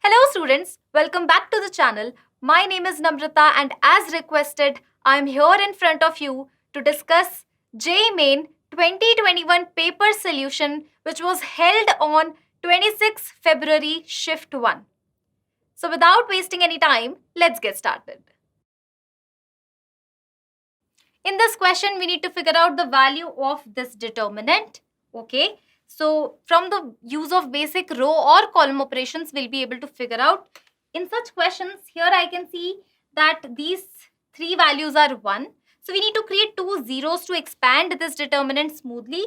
Hello students, welcome back to the channel. My name is Namrata and as requested, I am here in front of you to discuss JEE Main 2021 paper solution which was held on 26 February shift 1. So without wasting any time, let's get started. In this question, we need to figure out the value of this determinant. Okay. So from the use of basic row or column operations, we'll be able to figure out. In such questions, here I can see that these three values are 1. So we need to create two zeros to expand this determinant smoothly.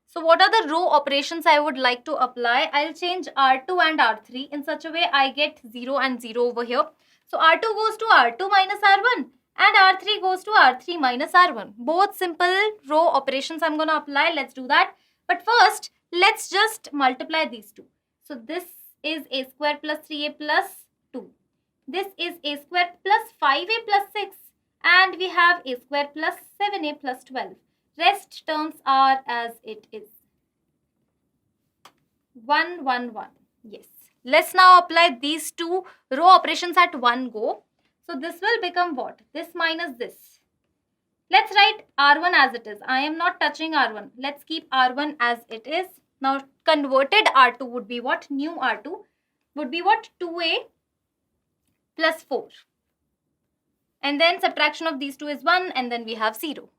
So what are the row operations I would like to apply? I'll change R2 and R3 in such a way I get 0 and 0 over here. So R2 goes to R2 minus R1 and R3 goes to R3 minus R1. Both simple row operations I'm going to apply. Let's do that. But first, let's just multiply these two. So this is a square plus 3a plus 2. This is a square plus 5a plus 6. And we have a square plus 7a plus 12. Rest terms are as it is. 1, 1, 1. Yes. Let's now apply these two row operations at one go. So this will become what? This minus this. Let's write R1 as it is. I am not touching R1. Let's keep R1 as it is. Now converted R2 would be what? New R2 would be what? 2a plus 4. And then subtraction of these two is 1 and then we have 0.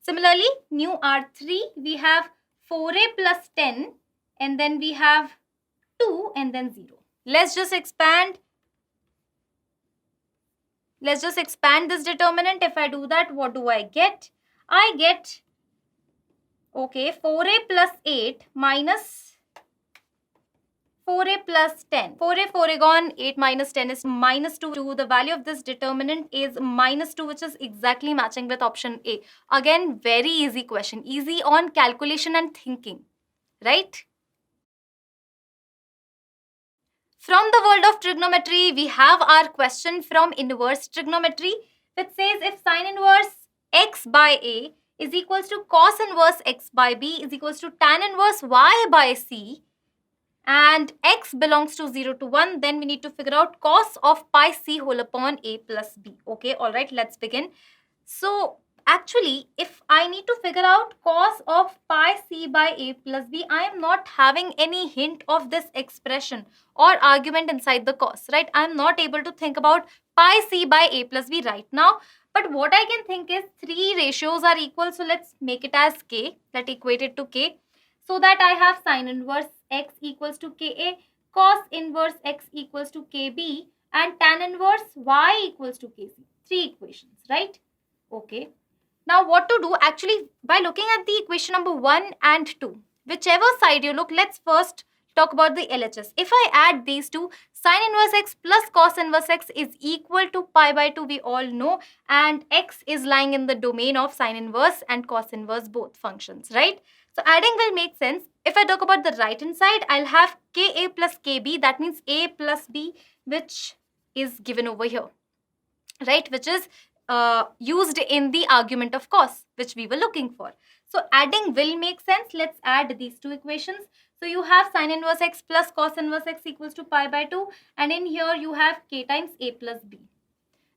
Similarly, new R3 we have 4a plus 10 and then we have 2 and then 0. Let's just expand this determinant. If I do that, what do I get? I get, okay, 4a plus 8 minus 4a plus 10. 4a, 4a gone, 8 minus 10 is minus 2. The value of this determinant is minus 2, which is exactly matching with option A. Again, very easy question. Easy on calculation and thinking, right? From the world of trigonometry, we have our question from inverse trigonometry, which says if sine inverse x by a is equals to cos inverse x by b is equals to tan inverse y by c, and x belongs to 0 to 1, then we need to figure out cos of pi c whole upon a plus b. Okay, all right, let's begin. So actually, if I need to figure out cos of pi c by a plus b, I am not having any hint of this expression or argument inside the cos, right? I am not able to think about pi c by a plus b right now. But what I can think is three ratios are equal. So let's make it as k, that equate it to k. So that I have sine inverse x equals to ka, cos inverse x equals to kb, and tan inverse y equals to kc. Three equations, right? Okay. Now what to do? Actually, by looking at the equation number 1 and 2, whichever side you look, let's first talk about the LHS. If I add these two, sine inverse x plus cos inverse x is equal to pi by 2, we all know, and x is lying in the domain of sine inverse and cos inverse, both functions, right? So adding will make sense. If I talk about the right hand side, I'll have ka plus kb, that means a plus b, which is given over here, right? Which is used in the argument of cos, which we were looking for. So adding will make sense. Let's add these two equations. So you have sine inverse x plus cos inverse x equals to pi by 2. And in here you have k times a plus b.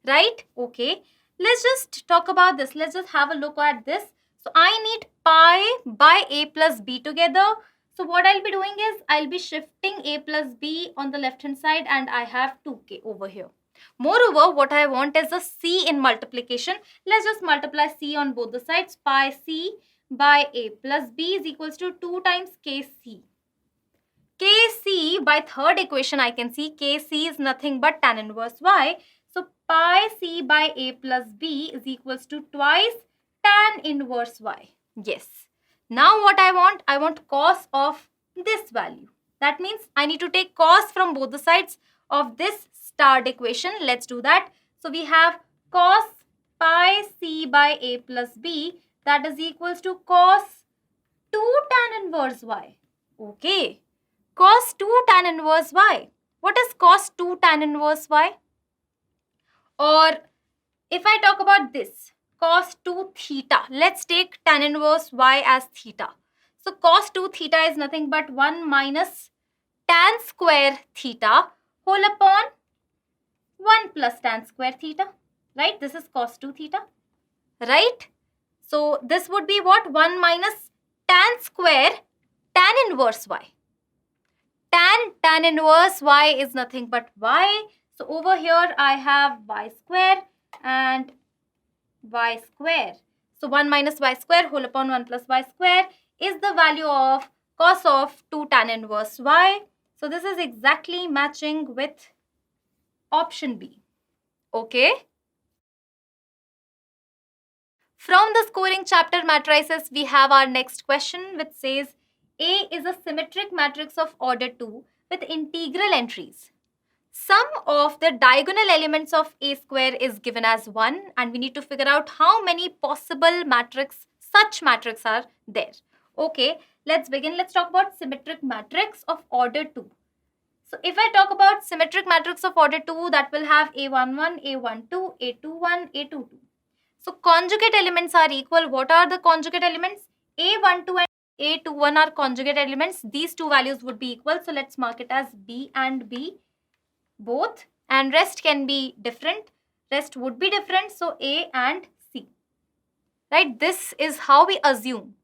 Right? Okay. Let's just talk about this. Let's just have a look at this. So I need pi by a plus b together. So what I'll be doing is I'll be shifting a plus b on the left hand side and I have 2k over here. Moreover, what I want is a c in multiplication. Let's just multiply c on both the sides. Pi c by a plus b is equals to 2 times kc. Kc, by third equation I can see kc is nothing but tan inverse y. So pi c by a plus b is equals to twice tan inverse y. Yes. Now what I want cos of this value. That means I need to take cos from both the sides of this starred equation. Let's do that. So we have cos pi c by a plus b, that is equals to cos 2 tan inverse y. Okay. Cos 2 tan inverse y. What is cos 2 tan inverse y? Or if I talk about this, cos 2 theta. Let's take tan inverse y as theta. So cos 2 theta is nothing but 1 minus tan square theta whole upon 1 plus tan square theta, right? This is cos 2 theta, right? So this would be what? 1 minus tan square tan inverse y. Tan inverse y is nothing but y. So over here I have y square and y square. So 1 minus y square whole upon 1 plus y square is the value of cos of 2 tan inverse y. So this is exactly matching with option B. Okay. From the scoring chapter matrices, we have our next question which says A is a symmetric matrix of order 2 with integral entries. Sum of the diagonal elements of A square is given as 1 and we need to figure out how many possible such matrix are there. Okay, let's begin. Let's talk about symmetric matrix of order 2. So if I talk about symmetric matrix of order 2, that will have A11, A12, A21, A22. So conjugate elements are equal. What are the conjugate elements? A12 and A21 are conjugate elements. These two values would be equal. So let's mark it as B and B both, and rest can be different. Rest would be different. So A and C. Right? This is how we assume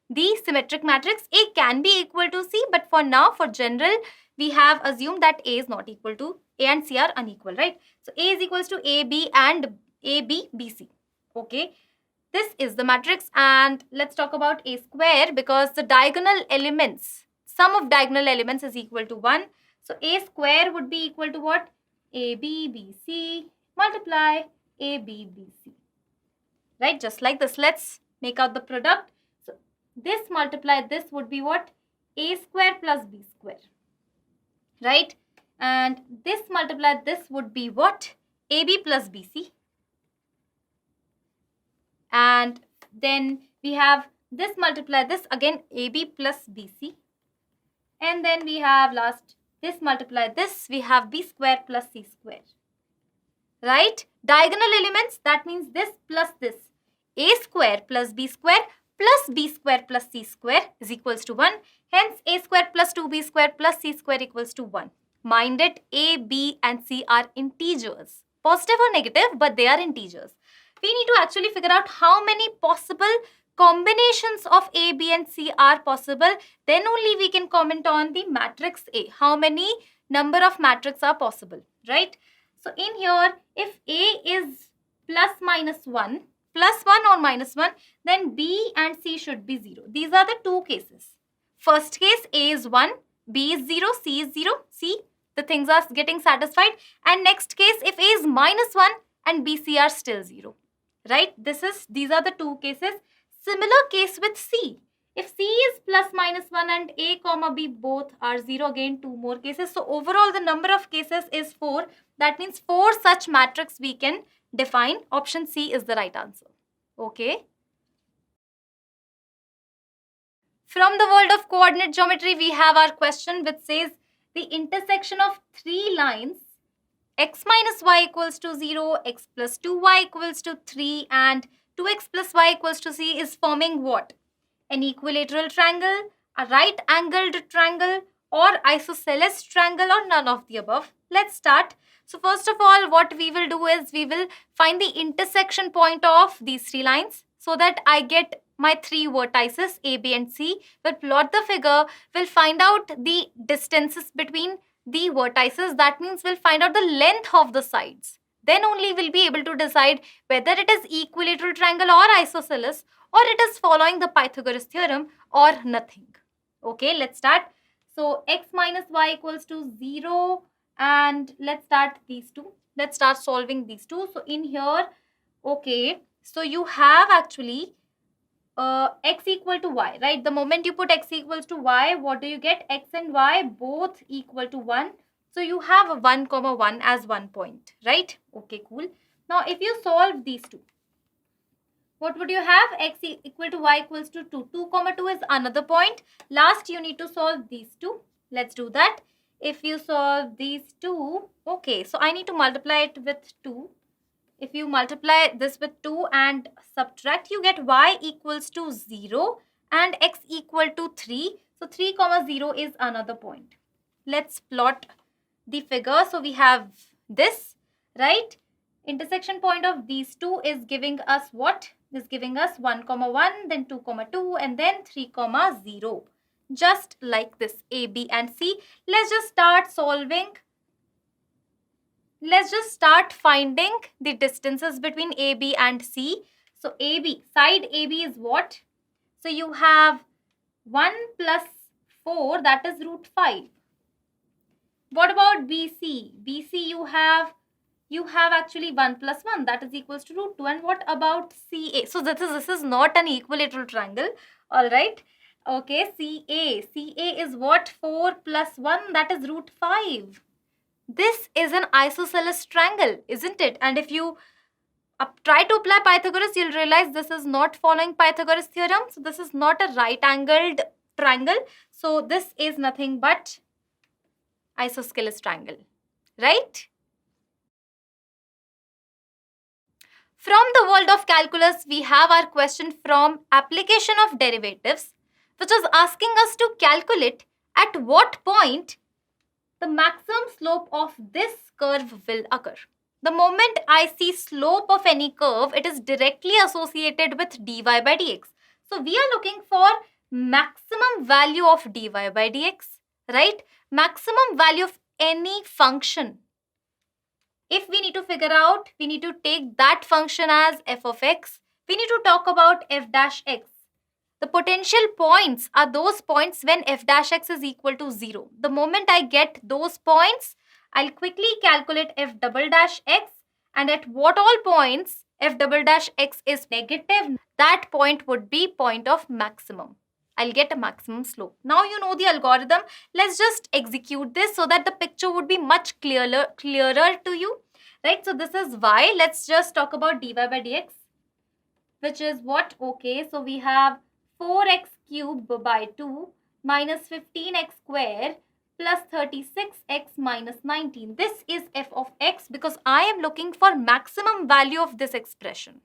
the symmetric matrix. A can be equal to C, but for now, for general, we have assumed that A is not equal to A and C are unequal, right? So A is equals to AB and AB, BC. Okay, this is the matrix, and let's talk about A square because the diagonal elements, sum of diagonal elements is equal to 1. So A square would be equal to what? AB, BC multiply AB, BC. Right, just like this. Let's make out the product. So this multiply this would be what? A square plus B square. Right, and this multiply this would be what? AB plus BC. And then we have this multiply this again AB plus BC. And then we have last this multiply this, we have B square plus C square. Right? Diagonal elements, that means this plus this. A square plus B square plus B square plus C square is equals to 1. Hence A square plus 2B square plus C square equals to 1. Mind it, A, B and C are integers. Positive or negative, but they are integers. We need to actually figure out how many possible combinations of A, B and C are possible. Then only we can comment on the matrix A. How many number of matrix are possible, right? So in here, if A is plus minus 1, plus 1 or minus 1, then B and C should be 0. These are the two cases. First case, A is 1, B is 0, C is 0. See, the things are getting satisfied. And next case, if A is minus 1 and B, C are still 0. Right? These are the two cases. Similar case with C. If C is plus minus 1 and A comma B both are 0, again 2 more cases. So overall the number of cases is 4. That means 4 such matrix we can define. Option C is the right answer. Okay. From the world of coordinate geometry, we have our question which says the intersection of 3 lines x minus y equals to 0, x plus 2y equals to 3 and 2x plus y equals to c is forming what? An equilateral triangle, a right angled triangle or isosceles triangle or none of the above. Let's start. So first of all, what we will do is we will find the intersection point of these 3 lines so that I get my 3 vertices A, B and C. We'll plot the figure, we'll find out the distances between the vertices. That means we'll find out the length of the sides. Then only we'll be able to decide whether it is equilateral triangle or isosceles or it is following the Pythagoras theorem or nothing. Okay, let's start. So x minus y equals to 0 and let's start these two. Let's start solving these two. So in here, okay, so you have actually x equal to y, right? The moment you put x equals to y, what do you get? X and y both equal to 1. So you have a 1 comma 1 as 1 point, right? Okay, cool. Now if you solve these two, what would you have? X equal to y equals to 2. 2 comma 2 is another point. Last you need to solve these two. Let's do that. If you solve these two, okay, so I need to multiply it with 2. If you multiply this with 2 and subtract, you get y equals to 0 and x equal to 3. So 3 comma 0 is another point. Let's plot the figure. So we have this, right? Intersection point of these two is giving us what? Is giving us 1, 1, then 2, 2, and then 3, 0. Just like this, A, B, and C. Let's just start solving. Let's just start finding the distances between A, B, and C. So AB, side AB is what? So you have 1 plus 4, that is root 5. What about BC? BC you have actually 1 plus 1, that is equals to root 2. And what about CA? So this is not an equilateral triangle. All right. Okay, CA is what? 4 plus 1, that is root 5. This is an isosceles triangle, isn't it? And if you try to apply Pythagoras, you'll realize this is not following Pythagoras theorem. So this is not a right-angled triangle. So this is nothing but isosceles triangle, right? From the world of calculus, we have our question from application of derivatives, which is asking us to calculate at what point the maximum slope of this curve will occur. The moment I see slope of any curve, it is directly associated with dy by dx. So we are looking for maximum value of dy by dx, right? Maximum value of any function. If we need to figure out, we need to take that function as f of x. We need to talk about f dash x. The potential points are those points when f dash x is equal to 0. The moment I get those points, I'll quickly calculate f double dash x, and at what all points f double dash x is negative, that point would be point of maximum. I'll get a maximum slope. Now you know the algorithm. Let's just execute this so that the picture would be much clearer to you, right? So this is y. Let's just talk about dy by dx, which is what? Okay, so we have 4x cubed by 2 minus 15x square plus 36x minus 19. This is f of x because I am looking for maximum value of this expression,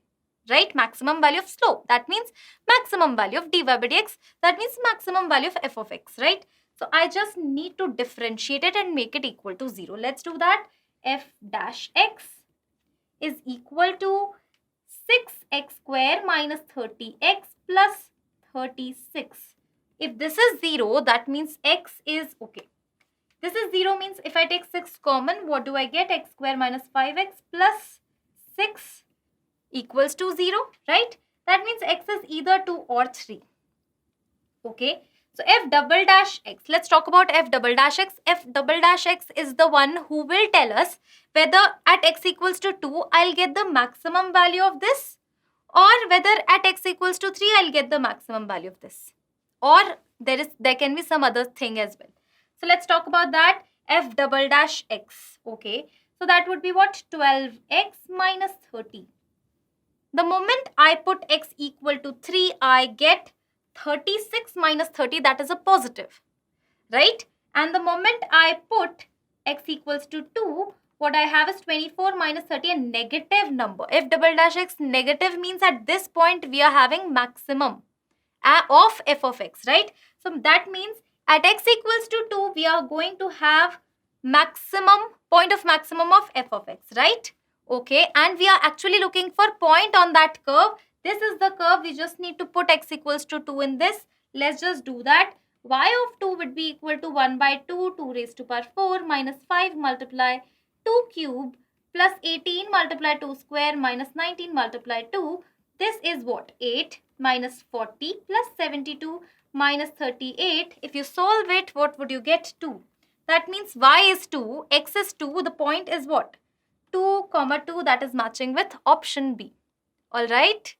right? Maximum value of slope. That means maximum value of dy by dx. That means maximum value of f of x, right? So I just need to differentiate it and make it equal to 0. Let's do that. F dash x is equal to 6x square minus 30x plus 36. If this is 0, that means x is okay. This is 0 means if I take 6 common, what do I get? X square minus 5x plus 6 equals to 0, right? That means x is either 2 or 3. Okay. So f double dash x. Let's talk about f double dash x. F double dash x is the one who will tell us whether at x equals to 2, I'll get the maximum value of this, or whether at x equals to 3, I'll get the maximum value of this. Or there can be some other thing as well. So let's talk about that. F double dash x. Okay. So that would be what? 12x minus 30. The moment I put x equal to 3, I get 36 minus 30, that is a positive, right? And the moment I put x equals to 2, what I have is 24 minus 30, a negative number. F double dash x negative means at this point we are having maximum of f of x, right? So that means at x equals to 2, we are going to have point of maximum of f of x, right? Okay, and we are actually looking for point on that curve. This is the curve. We just need to put x equals to 2 in this. Let's just do that. Y of 2 would be equal to 1 by 2, 2 raised to power 4 minus 5 multiply 2 cube plus 18 multiply 2 square minus 19 multiply 2. This is what? 8 minus 40 plus 72 minus 38. If you solve it, what would you get? 2. That means y is 2, x is 2. The point is what? 2, 2, that is matching with option B. All right.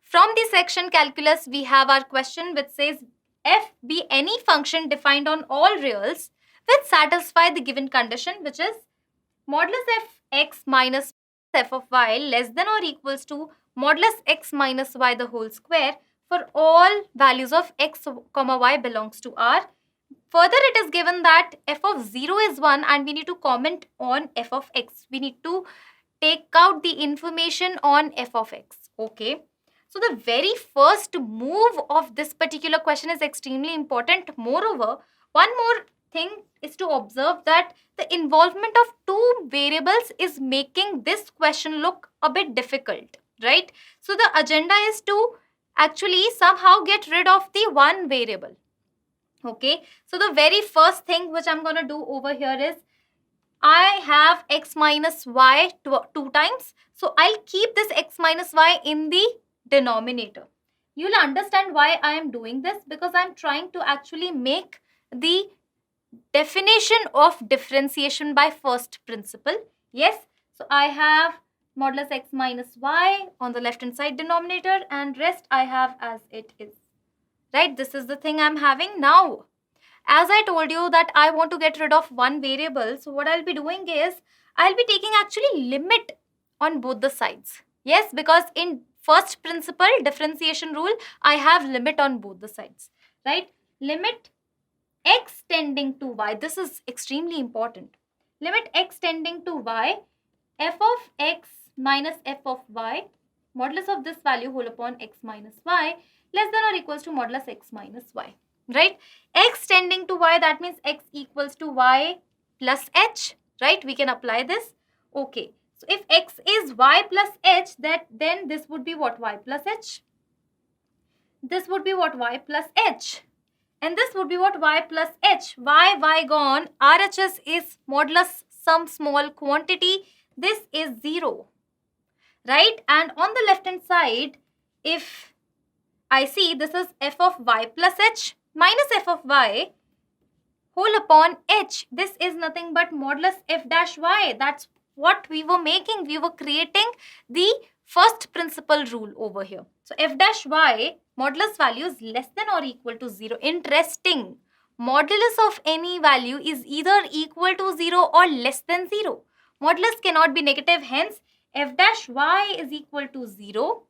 From the section calculus, we have our question which says f be any function defined on all reals which satisfy the given condition, which is modulus f x minus f of y less than or equals to modulus x minus y the whole square for all values of x, y belongs to R. Further, it is given that f of 0 is 1 and we need to comment on f of x. We need to take out the information on f of x. Okay. So the very first move of this particular question is extremely important. Moreover, one more thing is to observe that the involvement of two variables is making this question look a bit difficult, right? So the agenda is to actually somehow get rid of the one variable. Okay, so the very first thing which I'm going to do over here is I have x minus y two times. So I'll keep this x minus y in the denominator. You'll understand why I am doing this, because I'm trying to actually make the definition of differentiation by first principle. Yes, so I have modulus x minus y on the left hand side denominator, and rest I have as it is. Right, this is the thing I'm having now. As I told you that I want to get rid of one variable, so what I'll be doing is I'll be taking actually limit on both the sides. Yes, because in first principle differentiation rule, I have limit on both the sides, right? Limit x tending to y, this is extremely important. Limit x tending to y, f of x minus f of y, modulus of this value whole upon x minus y, less than or equals to modulus x minus y, right? X tending to y, that means x equals to y plus h, right? We can apply this. Okay, so if x is y plus h, then this would be what? Y plus h. This would be what? Y plus h. And this would be what? Y plus h. Y gone. RHS is modulus some small quantity. This is 0, right? And on the left hand side, if I see this is f of y plus h minus f of y whole upon h. This is nothing but modulus f dash y. That's what we were making. We were creating the first principle rule over here. So f dash y, modulus value is less than or equal to 0. Interesting. Modulus of any value is either equal to 0 or less than 0. Modulus cannot be negative, hence f dash y is equal to 0.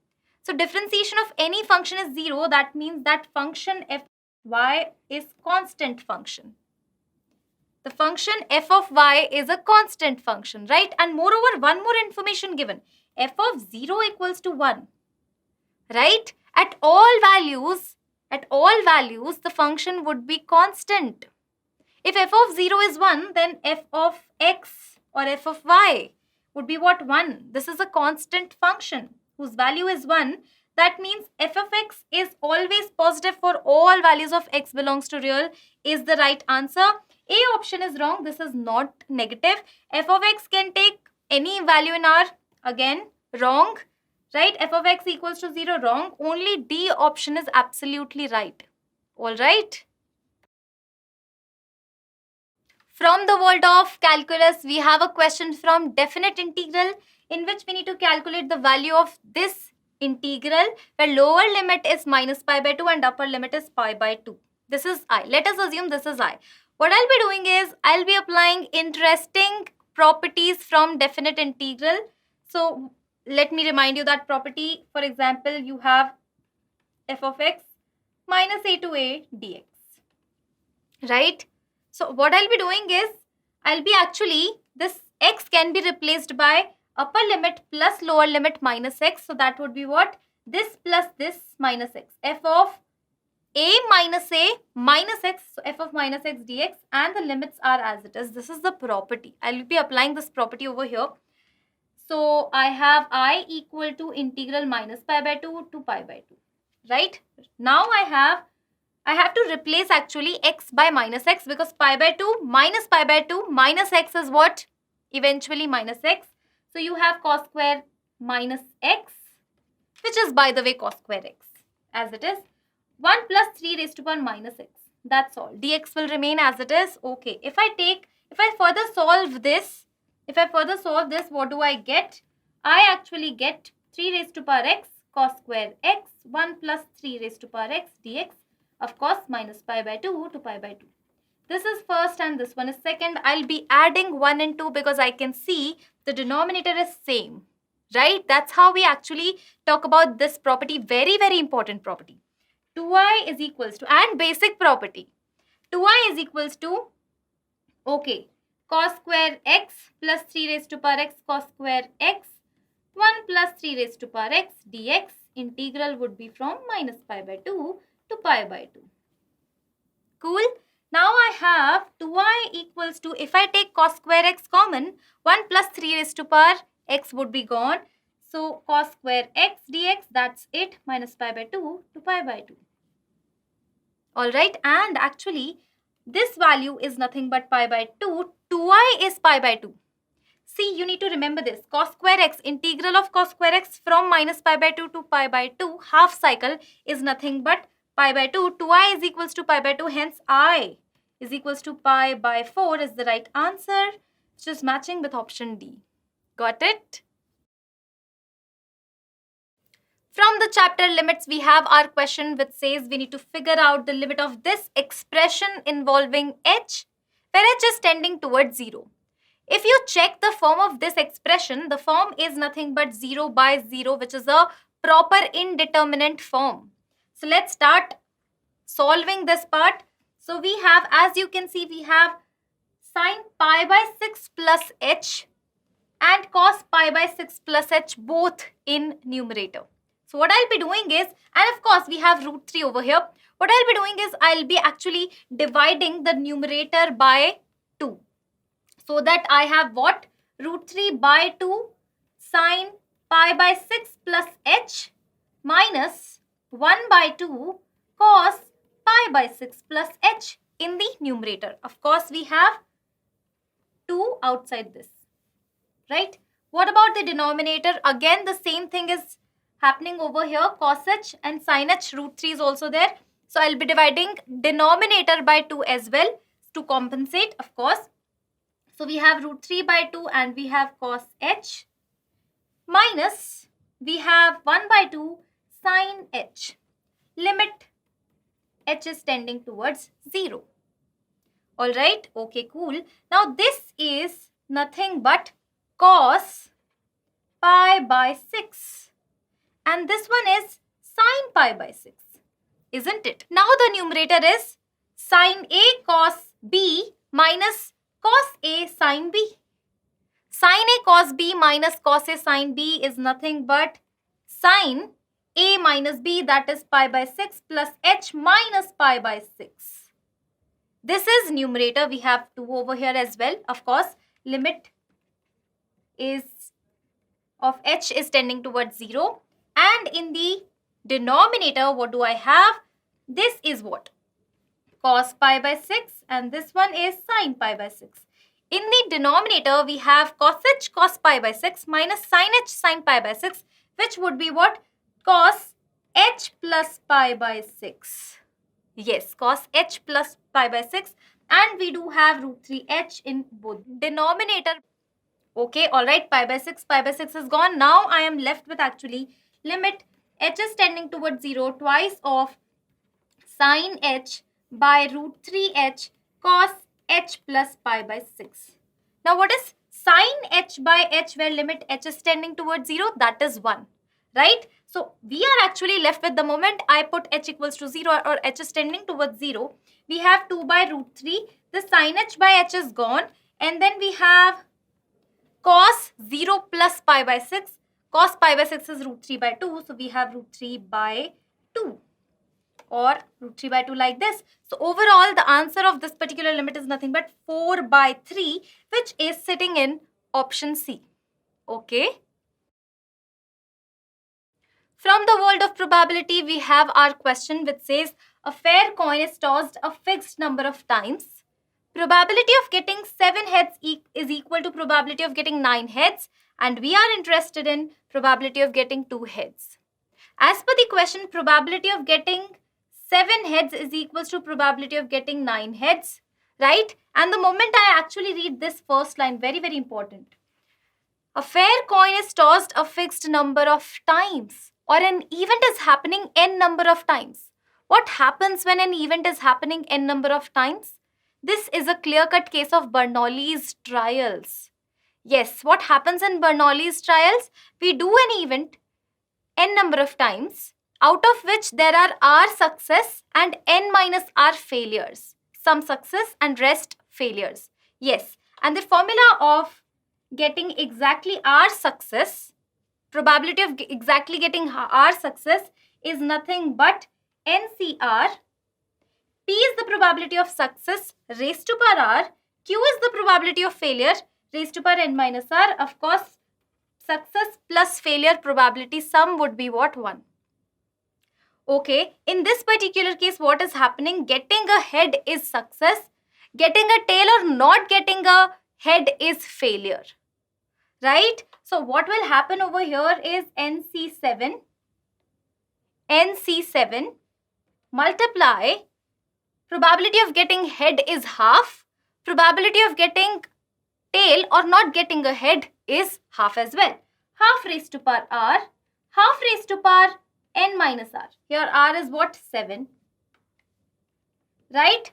So differentiation of any function is 0. That means that function f y is constant function. The function f of y is a constant function, right? And moreover, one more information given. F of 0 equals to 1, right? At all values, the function would be constant. If f of 0 is 1, then f of x or f of y would be what? 1. This is a constant function whose value is 1. That means f of x is always positive for all values of x belongs to real is the right answer. A option is wrong. This is not negative. F of x can take any value in R. Again, wrong. Right? F of x equals to 0, wrong. Only D option is absolutely right. All right. From the world of calculus, we have a question from definite integral in which we need to calculate the value of this integral where lower limit is minus pi by 2 and upper limit is pi by 2. This is I. Let us assume this is I. What I'll be doing is I'll be applying interesting properties from definite integral. So let me remind you that property, for example, you have f of x minus a to a dx, right? So what I'll be doing is I'll be actually, this x can be replaced by upper limit plus lower limit minus x. So that would be what? This plus this minus x. F of a minus x, so f of minus x dx, and the limits are as it is. This is the property. I'll be applying this property over here. So I have I equal to integral minus pi by 2 to pi by 2, right? Now I have to replace actually x by minus x, because pi by 2 minus x is what? Eventually minus x. So you have cos square minus x, which is by the way cos square x as it is. 1 plus 3 raised to power minus x. That's all. Dx will remain as it is. Okay. If I further solve this, what do I get? I actually get 3 raised to power x cos square x, 1 plus 3 raised to power x dx. Of course, minus pi by 2 to pi by 2. This is first and this one is second. I'll be adding 1 and 2 because I can see the denominator is same, right? That's how we actually talk about this property. Very, very important property. 2i is equals to, and basic property, 2i is equals to, okay, cos square x plus 3 raised to power x cos square x, 1 plus 3 raised to power x dx. Integral would be from minus pi by 2 to pi by 2. Cool. Now I have 2i equals to, if I take cos square x common, 1 plus 3 raised to power x would be gone. So cos square x dx, that's it, minus pi by 2 to pi by 2. Alright, and actually this value is nothing but pi by 2. 2i is pi by 2. See, you need to remember this. Cos square x, integral of cos square x from minus pi by 2 to pi by 2, half cycle, is nothing but pi by 2. 2i is equals to pi by 2. Hence, I is equals to pi by 4 is the right answer, which is matching with option D. Got it? From the chapter limits, we have our question which says we need to figure out the limit of this expression involving h, where h is tending towards 0. If you check the form of this expression, the form is nothing but 0 by 0, which is a proper indeterminate form. So let's start solving this part. So we have, as you can see, we have sine pi by 6 plus h and cos pi by 6 plus h both in numerator. So what I'll be doing is, and of course we have root 3 over here. What I'll be doing is I'll be actually dividing the numerator by 2. So that I have what? Root 3 by 2 sine pi by 6 plus h minus 1 by 2 cos pi by 6 plus h in the numerator. Of course, we have 2 outside this, right? What about the denominator? Again, the same thing is happening over here. Cos h and sin h, root 3 is also there. So I'll be dividing denominator by 2 as well to compensate, of course. So we have root 3 by 2 and we have cos h minus we have 1 by 2 sin h. Limit h is tending towards 0. Alright, okay, cool. Now this is nothing but cos pi by 6 and this one is sin pi by 6, isn't it? Now the numerator is sin a cos b minus cos a sin b. Sin a cos b minus cos a sin b is nothing but sin a minus b, that is pi by 6 plus h minus pi by 6. This is numerator. We have 2 over here as well. Of course, limit is of h is tending towards 0. And in the denominator, what do I have? This is what? Cos pi by 6 and this one is sin pi by 6. In the denominator, we have cos h cos pi by 6 minus sin h sin pi by 6, which would be what? Cos h plus pi by 6. Yes, cos h plus pi by 6, and we do have root 3h in both denominator. Okay, alright, pi by 6 is gone. Now I am left with actually limit h is tending towards 0 twice of sin h by root 3h cos h plus pi by 6. Now what is sin h by h where limit h is tending towards 0? That is 1, right? So we are actually left with the moment I put h equals to 0 or h is tending towards 0. We have 2 by root 3. The sin h by h is gone. And then we have cos 0 plus pi by 6. Cos pi by 6 is root 3 by 2. So we have root 3 by 2 or root 3 by 2 like this. So overall, the answer of this particular limit is nothing but 4 by 3, which is sitting in option C. Okay. From the world of probability, we have our question which says a fair coin is tossed a fixed number of times. Probability of getting 7 heads is equal to probability of getting 9 heads, and we are interested in probability of getting 2 heads. As per the question, probability of getting 7 heads is equals to probability of getting 9 heads, right? And the moment I actually read this first line, very, very important. A fair coin is tossed a fixed number of times, or an event is happening n number of times. What happens when an event is happening n number of times? This is a clear-cut case of Bernoulli's trials. Yes, what happens in Bernoulli's trials? We do an event n number of times, out of which there are r success and n minus r failures. Some success and rest failures. Yes, and the formula of getting exactly r success, probability of exactly getting r success is nothing but NCR. P is the probability of success raised to power r, Q is the probability of failure raised to power n minus r. Of course, success plus failure probability sum would be what? 1. Okay, in this particular case, what is happening? Getting a head is success. Getting a tail or not getting a head is failure. Right? So what will happen over here is NC7 multiply probability of getting head is half. Probability of getting tail or not getting a head is half as well. Half raised to power r, half raised to power n minus r. Here r is what? 7. Right?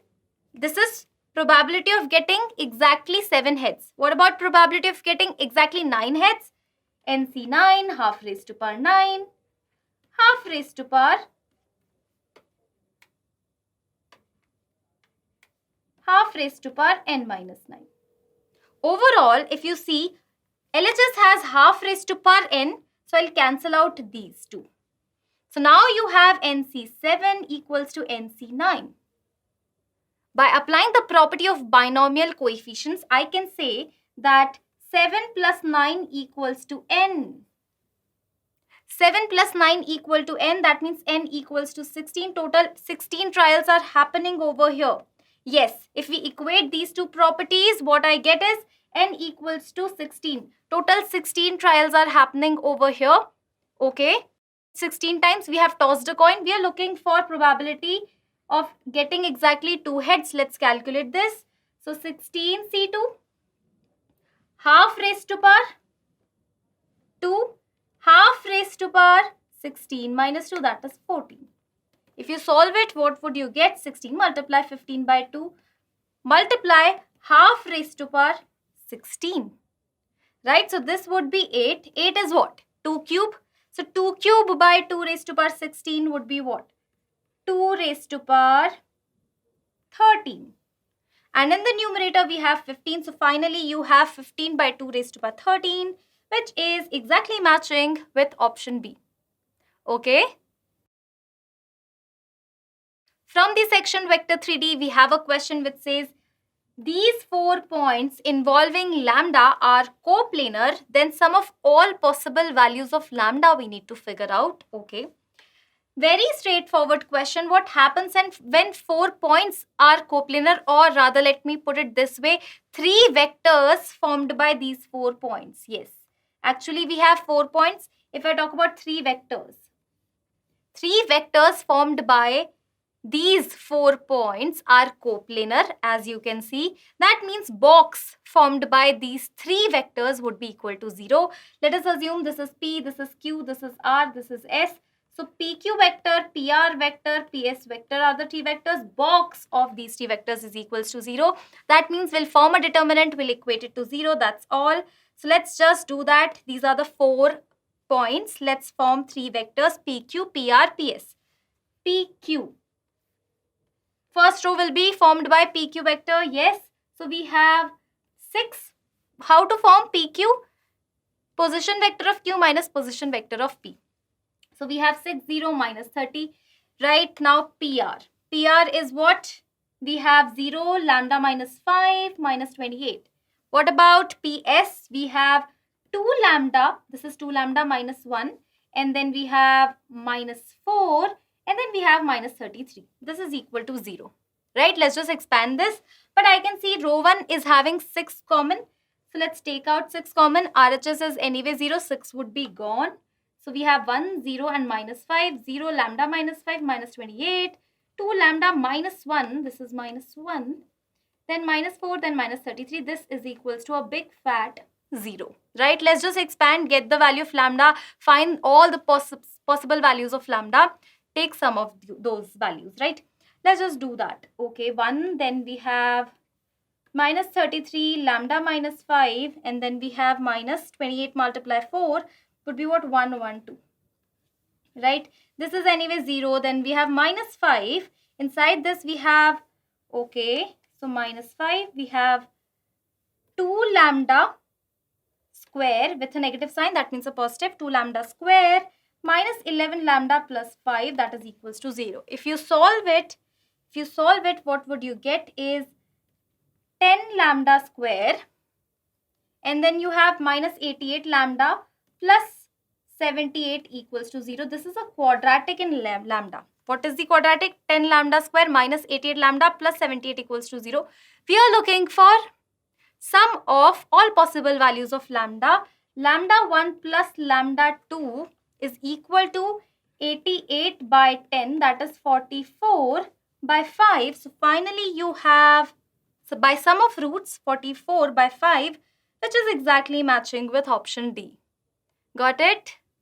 This is probability of getting exactly 7 heads. What about probability of getting exactly 9 heads? NC9, half raised to power 9, half raised to power n minus 9. Overall, if you see, LHS has half raised to power n, so I'll cancel out these two. So now you have NC7 equals to NC9. By applying the property of binomial coefficients, I can say that 7 plus 9 equals to n. 7 plus 9 equal to n, that means n equals to 16. Total 16 trials are happening over here. Yes, if we equate these two properties, what I get is n equals to 16. Total 16 trials are happening over here. Okay, 16 times we have tossed a coin. We are looking for probability of getting exactly 2 heads. Let's calculate this. So 16 C2 half raised to power 2 half raised to power 16 minus 2, that is 14. If you solve it, what would you get? 16 multiply 15 by 2 multiply half raised to power 16. Right? So this would be 8. 8 is what? 2 cube. So 2 cube by 2 raised to power 16 would be what? 2 raised to power 13. And in the numerator we have 15. So finally you have 15 by 2 raised to power 13, which is exactly matching with option B. Okay. From the section vector 3D, we have a question which says, these 4 points involving lambda are coplanar, then sum of all possible values of lambda we need to figure out. Okay. Very straightforward question. What happens when 4 points are coplanar, or rather let me put it this way, 3 vectors formed by these 4 points. Yes, actually we have 4 points. If I talk about 3 vectors formed by these 4 points are coplanar, as you can see. That means box formed by these 3 vectors would be equal to 0. Let us assume this is P, this is Q, this is R, this is S. So PQ vector, PR vector, PS vector are the 3 vectors. Box of these 3 vectors is equals to 0. That means we'll form a determinant, we'll equate it to 0. That's all. So let's just do that. These are the 4 points. Let's form 3 vectors, PQ, PR, PS. PQ. First row will be formed by PQ vector. Yes. So we have 6. How to form PQ? Position vector of Q minus position vector of P. So we have 6, 0, minus 30. Right now PR. PR is what? We have 0, lambda minus 5, minus 28. What about PS? We have 2 lambda. This is 2 lambda minus 1. And then we have minus 4. And then we have minus 33. This is equal to 0. Right? Let's just expand this. But I can see row 1 is having 6 common. So let's take out 6 common. RHS is anyway 0. 6 would be gone. So we have 1, 0 and minus 5. 0 lambda minus 5, minus 28. 2 lambda minus 1. This is minus 1. Then minus 4, then minus 33. This is equals to a big fat 0. Right? Let's just expand, get the value of lambda, find all the possible values of lambda, take some of those values, right? Let's just do that. Okay, 1, then we have minus 33, lambda minus 5, and then we have minus 28 multiply 4 would be what? 1, 1, 2. Right? This is anyway 0. Then we have minus 5. Inside this we have, okay, so minus 5, we have 2 lambda square with a negative sign, that means a positive, 2 lambda square minus 11 lambda plus 5, that is equals to 0. If you solve it, what would you get is 10 lambda square, and then you have minus 88 lambda plus 78 equals to 0. This is a quadratic in lambda. What is the quadratic? 10 lambda square minus 88 lambda plus 78 equals to 0. We are looking for sum of all possible values of lambda. Lambda 1 plus lambda 2 is equal to 88 by 10, that is 44 by 5. So finally you have, so by sum of roots, 44 by 5, which is exactly matching with option D. Got it?